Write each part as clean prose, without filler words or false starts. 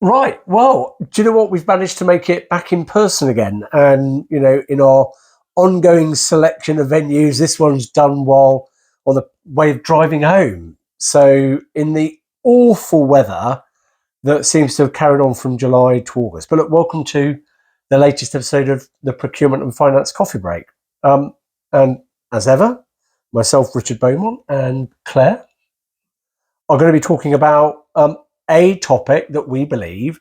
Right. Well, do you know what? We've managed to make it back in person again. And, in our ongoing selection of venues, this one's done while on the way of driving home. So in the awful weather that seems to have carried on from July to August. But look, welcome to the latest episode of the Procurement and Finance Coffee Break. And as ever, myself, Richard Beaumont, and Claire are going to be talking about a topic that we believe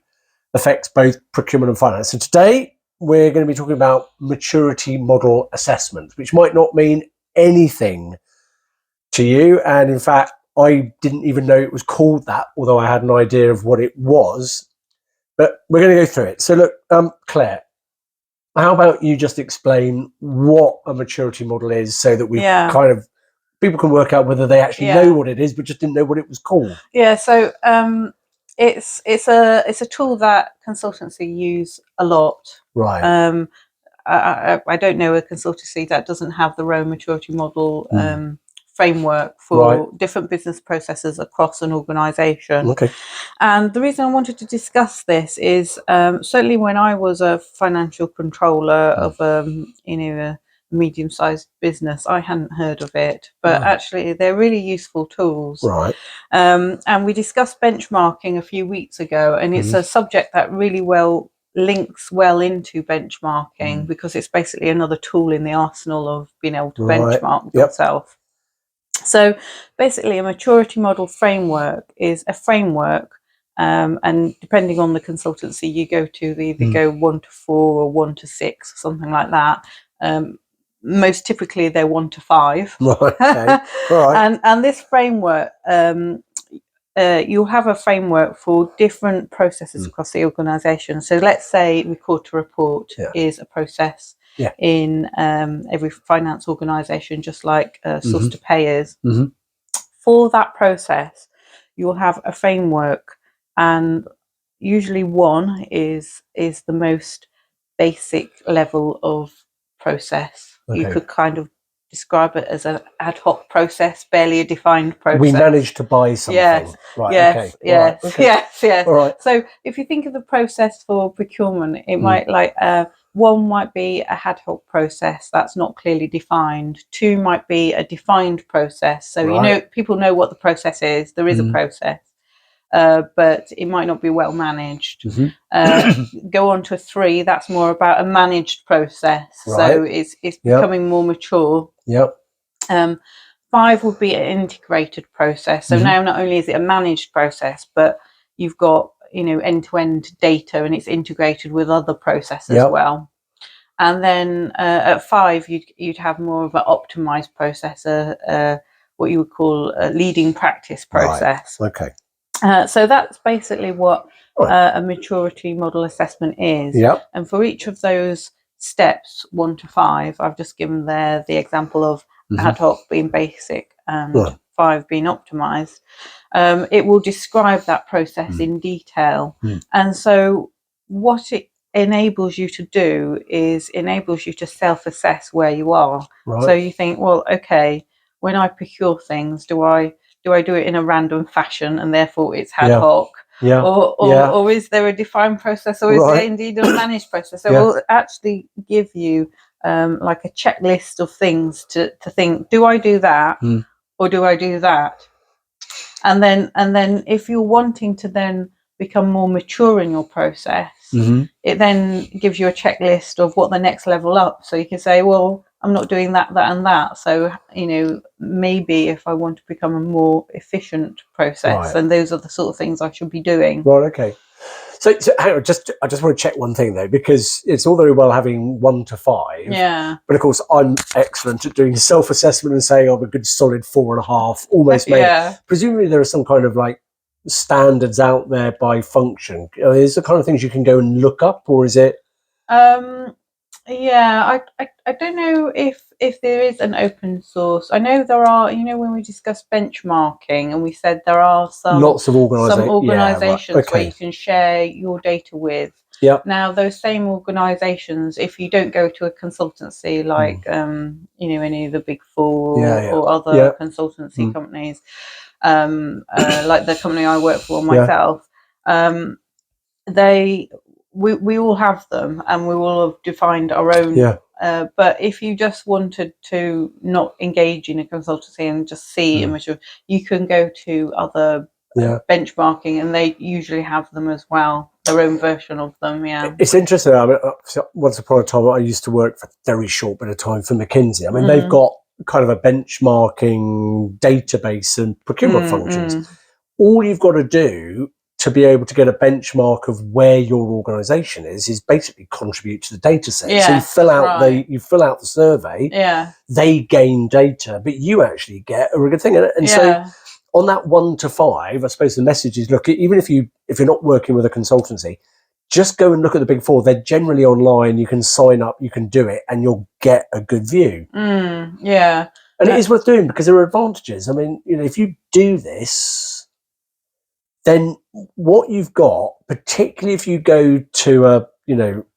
affects both procurement and finance. So today we're going to be talking about maturity model assessment, which might not mean anything to you. And in fact, I didn't even know it was called that, although I had an idea of what it was. But we're going to go through it. So look, Claire, how about you just explain what a maturity model is so that we people can work out whether they actually know what it is, but just didn't know what it was called. Yeah, so it's a tool that consultancy use a lot. Right. I don't know a consultancy that doesn't have their own maturity model framework for different business processes across an organisation. Okay. And the reason I wanted to discuss this is certainly when I was a financial controller of a medium-sized business, I hadn't heard of it, but actually they're really useful tools. Right. And we discussed benchmarking a few weeks ago, and it's a subject that really links well into benchmarking because it's basically another tool in the arsenal of being able to benchmark yourself. So basically a maturity model framework is a framework, and depending on the consultancy you go to, they either go 1 to 4 or 1 to 6 or something like that. Most typically they're 1 to 5. Right. Okay. Right. And this framework, you'll have a framework for different processes across the organisation. So let's say record to report is a process in every finance organisation, just like source to pay is. For that process, you'll have a framework, and usually 1 is the most basic level of process. You could kind of describe it as an ad hoc process, barely a defined process. We managed to buy something. Yes. Right. Yes. Okay. Yes. Right. Okay. Yes. All right. So if you think of the process for procurement, it might 1 might be a ad hoc process that's not clearly defined. 2 might be a defined process. So people know what the process is. There is a process. But it might not be well managed. Go on to a 3, that's more about a managed process. So it's becoming more mature. 5 would be an integrated process. So now not only is it a managed process, but you've got end-to-end data, and it's integrated with other processes as well. And then at 5, you'd have more of an optimized process, what you would call a leading practice process. Right. Okay. So that's basically what a maturity model assessment is. And for each of those steps, 1 to 5, I've just given there the example of ad hoc being basic and 5 being optimized. It will describe that process in detail. And so what it enables you to do is enables you to self-assess where you are. So you think, well, okay, when I procure things, do I do it in a random fashion and therefore it's ad hoc? Or is there a defined process, or is there indeed a managed process? So it will actually give you like a checklist of things to think, do I do that or do I do that? And then if you're wanting to then become more mature in your process, it then gives you a checklist of what the next level up. So you can say, well, I'm not doing that, and that. So, maybe if I want to become a more efficient process, then those are the sort of things I should be doing. Right. Okay. So hang on, I just want to check one thing though, because it's all very well having 1 to 5. Yeah. But of course, I'm excellent at doing self-assessment and saying I'm a good solid 4.5, almost made. Yeah. Presumably, there are some kind of like standards out there by function. Is the kind of things you can go and look up, or is it? Yeah, I don't know if there is an open source. I know there are, when we discussed benchmarking and we said there are Lots of organisations where you can share your data with. Now, those same organisations, if you don't go to a consultancy like, any of the big 4 or other consultancy companies, like the company I work for myself, we all have them, and we all have defined our own. Yeah. But if you just wanted to not engage in a consultancy and just see image of, you can go to other benchmarking, and they usually have them as well, their own version of them. Yeah, it's interesting. I mean, once upon a time, I used to work for a very short bit of time for McKinsey. I mean, they've got kind of a benchmarking database and procurement functions. All you've got to do to be able to get a benchmark of where your organisation is basically contribute to the data set. So you fill out the survey. Yeah, they gain data, but you actually get a really good thing. And so on that 1 to 5, I suppose the message is: look, even if you're not working with a consultancy, just go and look at the big 4. They're generally online. You can sign up, you can do it, and you'll get a good view. Yeah, and it is worth doing because there are advantages. I mean, if you do this, then what you've got, particularly if you go to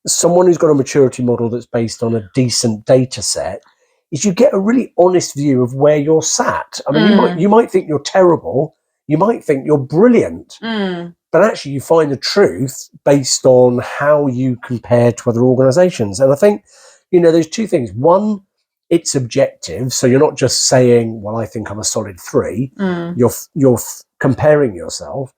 someone who's got a maturity model that's based on a decent data set, is you get a really honest view of where you're sat. I mean, you might think you're terrible, you might think you're brilliant, but actually you find the truth based on how you compare to other organizations. And I think, there's 2 things. One, it's objective, so you're not just saying, well, I think I'm a solid 3. You're comparing yourself.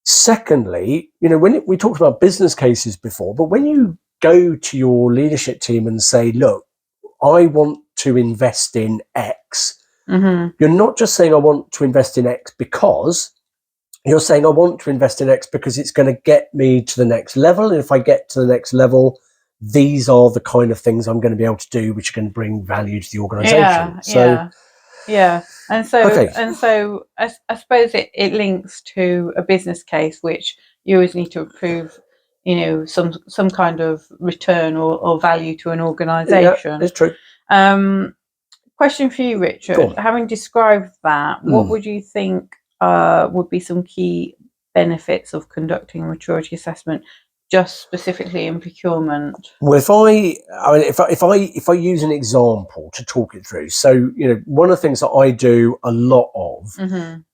Secondly, when we talked about business cases before, but when you go to your leadership team and say, look, I want to invest in X, you're not just saying I want to invest in X because, you're saying I want to invest in X because it's going to get me to the next level. And if I get to the next level, these are the kind of things I'm going to be able to do, which are going to bring value to the organisation. Yeah. And so I suppose it links to a business case, which you always need to prove, some kind of return or value to an organisation. Yeah, it's true. Question for you, Richard. Having described that, what would you think would be some key benefits of conducting a maturity assessment, just specifically in procurement? Well, if I use an example to talk it through, so one of the things that I do a lot of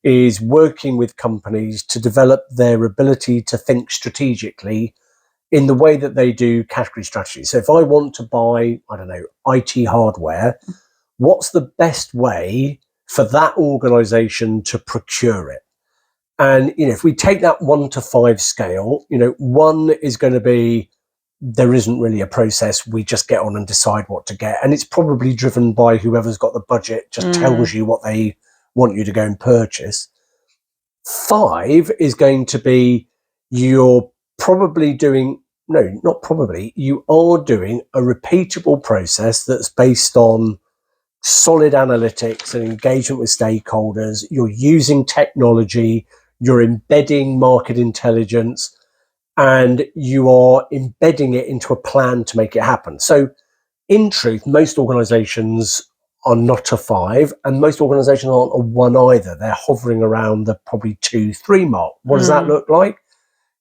is working with companies to develop their ability to think strategically in the way that they do category strategy. So if I want to buy, I don't know, IT hardware, what's the best way for that organisation to procure it? And if we take that 1 to 5 scale, 1 is going to be, there isn't really a process. We just get on and decide what to get. And it's probably driven by whoever's got the budget, just tells you what they want you to go and purchase. 5 is going to be, you're probably doing, no, not probably, you are doing a repeatable process that's based on solid analytics and engagement with stakeholders. You're using technology, you're embedding market intelligence, and you are embedding it into a plan to make it happen. So in truth, most organizations are not a 5, and most organizations aren't a 1 either. They're hovering around the probably 2, 3 mark. What does that look like?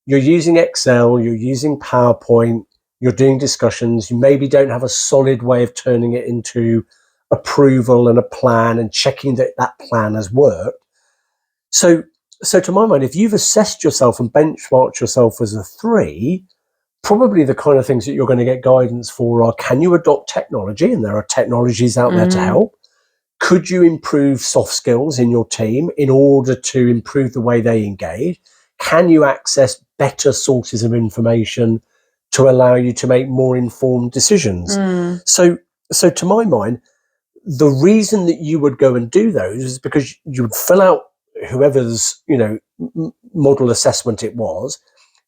You're using Excel, you're using PowerPoint, you're doing discussions, you maybe don't have a solid way of turning it into approval and a plan and checking that that plan has worked. So to my mind, if you've assessed yourself and benchmarked yourself as a 3, probably the kind of things that you're going to get guidance for are, can you adopt technology? And there are technologies out there to help. Could you improve soft skills in your team in order to improve the way they engage? Can you access better sources of information to allow you to make more informed decisions? So to my mind, the reason that you would go and do those is because you would fill out whoever's model assessment it was.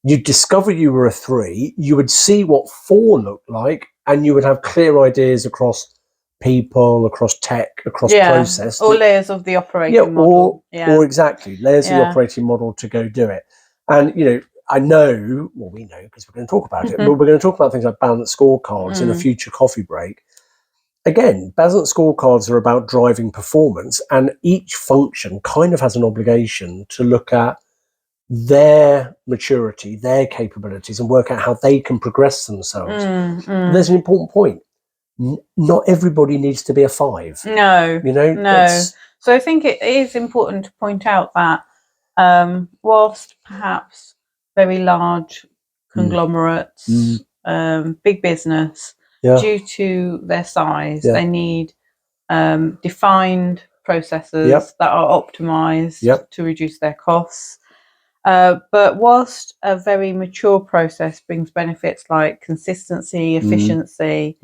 You'd discover you were a 3. You would see what 4 looked like, and you would have clear ideas across people, across tech, across process, or layers of the operating model. Or exactly layers of the operating model to go do it. And I know, well, we know because we're going to talk about it, but we're going to talk about things like balanced scorecards in a future coffee break. Again, balanced scorecards are about driving performance, and each function kind of has an obligation to look at their maturity, their capabilities, and work out how they can progress themselves. There's an important point. Not everybody needs to be a 5. No. So I think it is important to point out that whilst perhaps very large conglomerates, big business, due to their size, they need defined processes that are optimized to reduce their costs. But whilst a very mature process brings benefits like consistency, efficiency,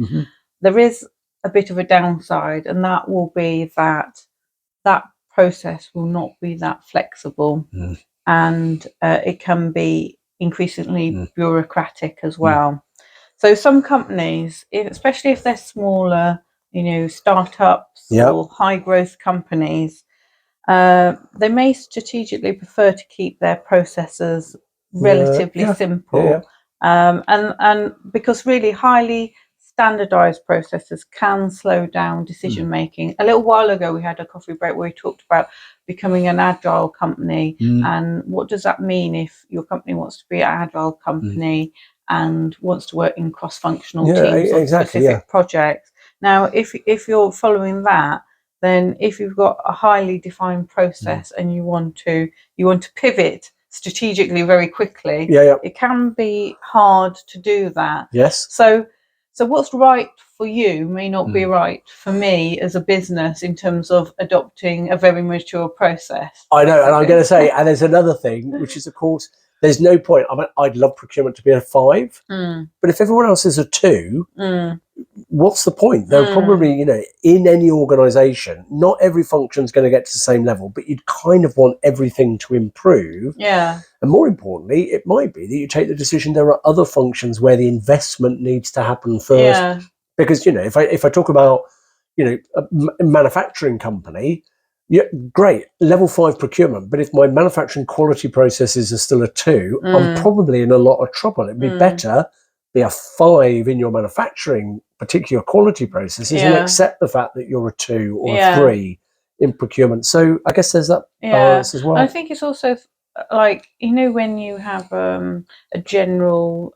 there is a bit of a downside, and that will be that process will not be that flexible, and it can be increasingly bureaucratic as well. So some companies, especially if they're smaller, startups or high growth companies, they may strategically prefer to keep their processes relatively simple. And because really highly standardized processes can slow down decision making. A little while ago, we had a coffee break where we talked about becoming an agile company, and what does that mean if your company wants to be an agile company and wants to work in cross-functional teams on specific projects. Now, if you're following that, then if you've got a highly defined process and you want to pivot strategically very quickly, it can be hard to do that. So what's right for you may not be right for me as a business in terms of adopting a very mature process. I know, and I'm going to say, and there's another thing, which is, of course, there's no point. I mean, I'd love procurement to be a 5, but if everyone else is a 2, what's the point? They'll probably, in any organisation, not every function is going to get to the same level, but you'd kind of want everything to improve. And more importantly, it might be that you take the decision there are other functions where the investment needs to happen first. Because, if I talk about, a manufacturing company, great, level 5 procurement, but if my manufacturing quality processes are still a 2, I'm probably in a lot of trouble. It'd be better be a 5 in your manufacturing particular quality processes and accept the fact that you're a 2 or a 3 in procurement. So I guess there's that balance as well. I think it's also like, when you have a general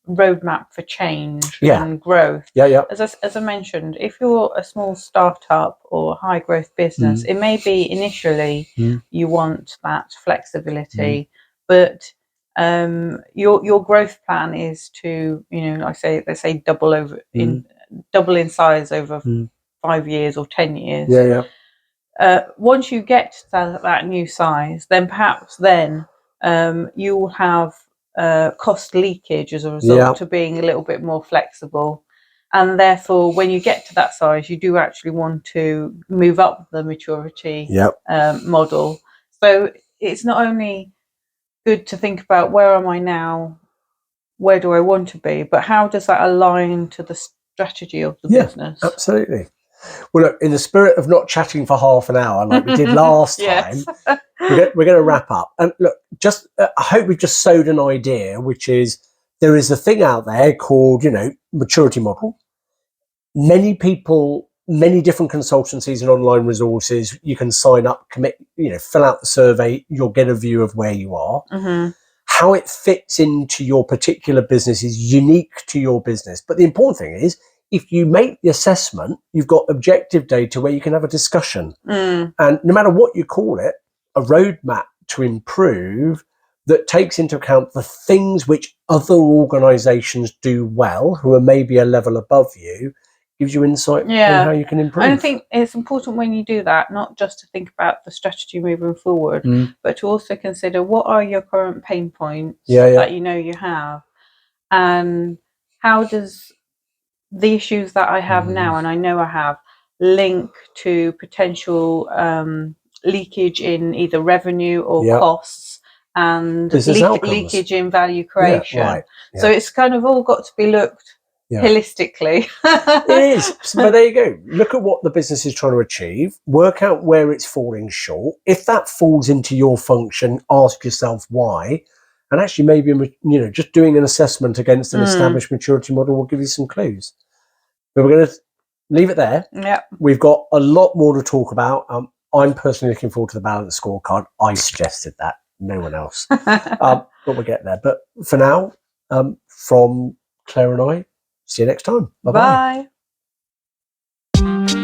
roadmap for change and growth. As I mentioned, if you're a small startup or high growth business, it may be initially you want that flexibility, but your growth plan is to, they say double in size over 5 years or 10 years. Once you get to that new size, then perhaps you will have cost leakage as a result of being a little bit more flexible. And therefore, when you get to that size, you do actually want to move up the maturity model. So it's not only good to think about where am I now, where do I want to be, but how does that align to the strategy of the business? Absolutely. Well, look, in the spirit of not chatting for half an hour like we did last time, we're going to wrap up. And look, I hope we've just sowed an idea, which is there is a thing out there called, maturity model. Many people, many different consultancies and online resources, you can sign up, commit, fill out the survey, you'll get a view of where you are. How it fits into your particular business is unique to your business. But the important thing is, if you make the assessment, you've got objective data where you can have a discussion. And no matter what you call it, a roadmap to improve that takes into account the things which other organisations do well, who are maybe a level above you, gives you insight on how you can improve. And I think it's important when you do that, not just to think about the strategy moving forward, but to also consider what are your current pain points that you have, and how does the issues that I have now, and I know I have, link to potential leakage in either revenue or costs, and leakage in value creation. So it's kind of all got to be looked holistically. It is. But there you go. Look at what the business is trying to achieve. Work out where it's falling short. If that falls into your function, ask yourself why. And actually, maybe just doing an assessment against an established maturity model will give you some clues. But we're going to leave it there. We've got a lot more to talk about. I'm personally looking forward to the balance scorecard. I suggested that, no one else. But we'll get there. But for now, from Claire and I, see you next time. Bye-bye. Bye.